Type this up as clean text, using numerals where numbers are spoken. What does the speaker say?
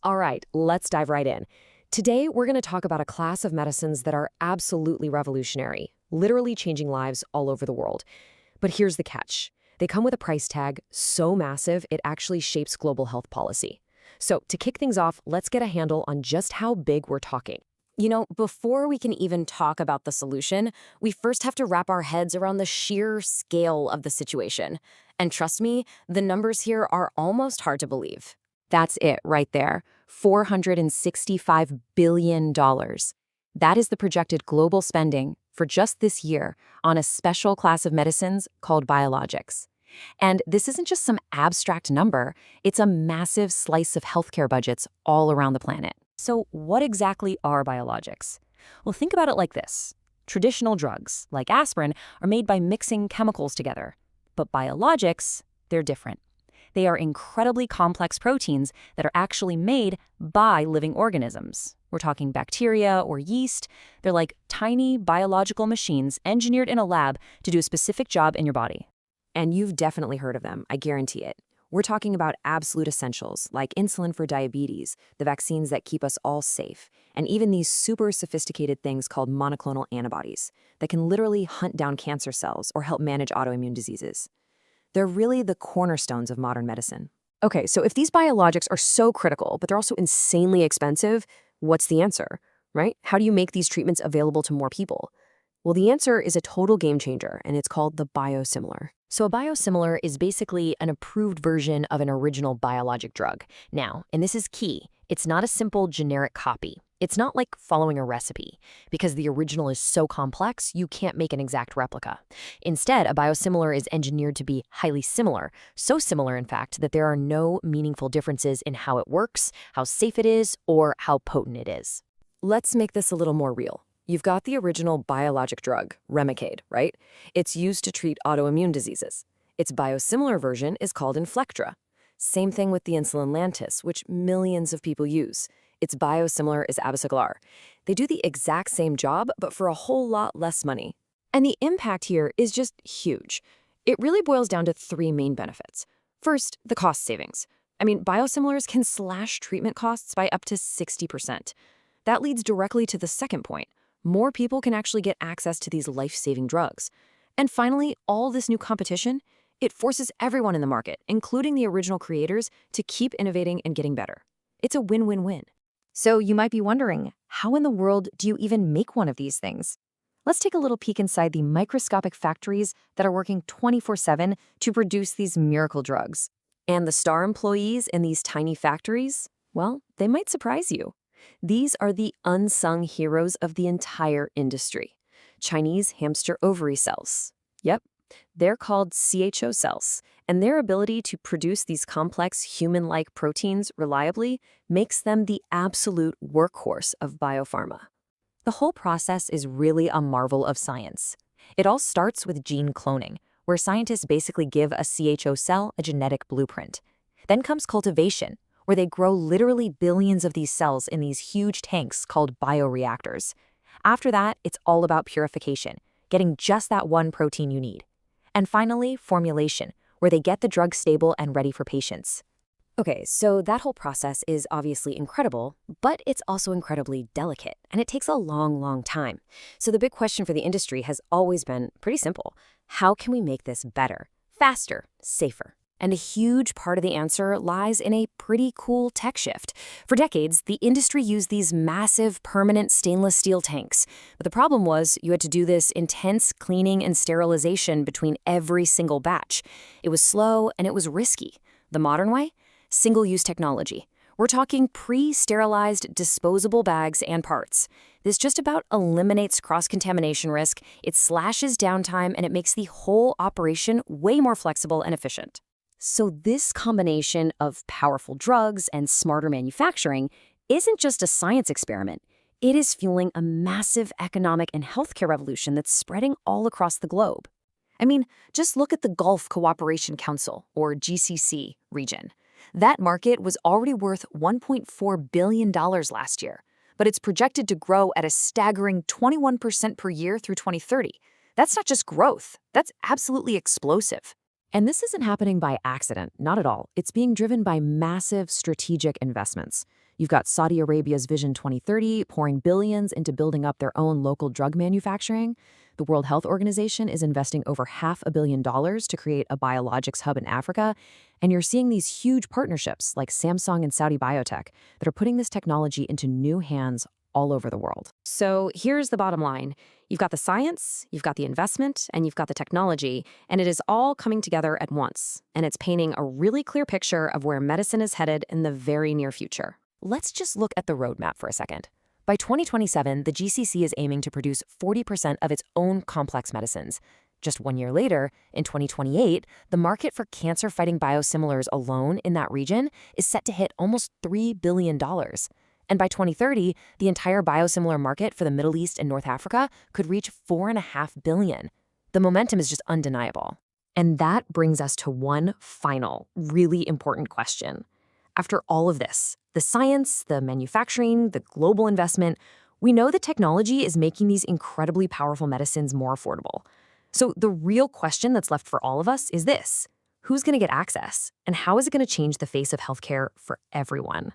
All right, let's dive right in. Today, we're going to talk about a class of medicines that are absolutely revolutionary, literally changing lives all over the world. But here's the catch. They come with a price tag so massive it actually shapes global health policy. So to kick things off, let's get a handle on just how big we're talking. Before we can even talk about the solution, we first have to wrap our heads around the sheer scale of the situation. And trust me, the numbers here are almost hard to believe. That's it right there, $465 billion. That is the projected global spending for just this year on a special class of medicines called biologics. And this isn't just some abstract number, it's a massive slice of healthcare budgets all around the planet. So what exactly are biologics? Well, think about it like this. Traditional drugs, like aspirin, are made by mixing chemicals together. But biologics, they're different. They are incredibly complex proteins that are actually made by living organisms. We're talking bacteria or yeast. They're like tiny biological machines engineered in a lab to do a specific job in your body. And you've definitely heard of them, I guarantee it. We're talking about absolute essentials, like insulin for diabetes, the vaccines that keep us all safe, and even these super sophisticated things called monoclonal antibodies that can literally hunt down cancer cells or help manage autoimmune diseases. They're really the cornerstones of modern medicine. Okay, so if these biologics are so critical, but they're also insanely expensive, what's the answer, right? How do you make these treatments available to more people? Well, the answer is a total game changer, and it's called the biosimilar. So a biosimilar is basically an approved version of an original biologic drug. Now, and this is key, it's not a simple generic copy. It's not like following a recipe. Because the original is so complex, you can't make an exact replica. Instead, a biosimilar is engineered to be highly similar. So similar, in fact, that there are no meaningful differences in how it works, how safe it is, or how potent it is. Let's make this a little more real. You've got the original biologic drug, Remicade, right? It's used to treat autoimmune diseases. Its biosimilar version is called Inflectra. Same thing with the insulin Lantus, which millions of people use. Its biosimilar is Abiciplar. They do the exact same job, but for a whole lot less money. And the impact here is just huge. It really boils down to three main benefits. First, the cost savings. Biosimilars can slash treatment costs by up to 60%. That leads directly to the second point. More people can actually get access to these life-saving drugs. And finally, all this new competition, it forces everyone in the market, including the original creators, to keep innovating and getting better. It's a win-win-win. So you might be wondering, how in the world do you even make one of these things? Let's take a little peek inside the microscopic factories that are working 24/7 to produce these miracle drugs. And the star employees in these tiny factories, well, they might surprise you. These are the unsung heroes of the entire industry. Chinese hamster ovary cells. Yep, they're called CHO cells, and their ability to produce these complex human-like proteins reliably makes them the absolute workhorse of biopharma. The whole process is really a marvel of science. It all starts with gene cloning, where scientists basically give a CHO cell a genetic blueprint. Then comes cultivation, where they grow literally billions of these cells in these huge tanks called bioreactors. After that, it's all about purification, getting just that one protein you need. And finally, formulation, where they get the drug stable and ready for patients. Okay, so that whole process is obviously incredible, but it's also incredibly delicate, and it takes a long, long time. So the big question for the industry has always been pretty simple. How can we make this better, faster, safer? And a huge part of the answer lies in a pretty cool tech shift. For decades, the industry used these massive, permanent stainless steel tanks. But the problem was you had to do this intense cleaning and sterilization between every single batch. It was slow and it was risky. The modern way? Single-use technology. We're talking pre-sterilized disposable bags and parts. This just about eliminates cross-contamination risk, it slashes downtime, and it makes the whole operation way more flexible and efficient. So this combination of powerful drugs and smarter manufacturing isn't just a science experiment. It is fueling a massive economic and healthcare revolution that's spreading all across the globe. Just look at the Gulf Cooperation Council, or GCC, region. That market was already worth $1.4 billion last year, but it's projected to grow at a staggering 21% per year through 2030. That's not just growth, that's absolutely explosive. And this isn't happening by accident, not at all. It's being driven by massive strategic investments. You've got Saudi Arabia's Vision 2030 pouring billions into building up their own local drug manufacturing. The World Health Organization is investing over $500 million to create a biologics hub in Africa. And you're seeing these huge partnerships like Samsung and Saudi Biotech that are putting this technology into new hands all over the world. So here's the bottom line. You've got the science, you've got the investment, and you've got the technology, and it is all coming together at once. And it's painting a really clear picture of where medicine is headed in the very near future. Let's just look at the roadmap for a second. By 2027, the GCC is aiming to produce 40% of its own complex medicines. Just 1 year later, in 2028, the market for cancer-fighting biosimilars alone in that region is set to hit almost $3 billion. And by 2030, the entire biosimilar market for the Middle East and North Africa could reach $4.5 billion. The momentum is just undeniable. And that brings us to one final, really important question. After all of this, the science, the manufacturing, the global investment, we know that technology is making these incredibly powerful medicines more affordable. So the real question that's left for all of us is this: who's going to get access? And how is it going to change the face of healthcare for everyone?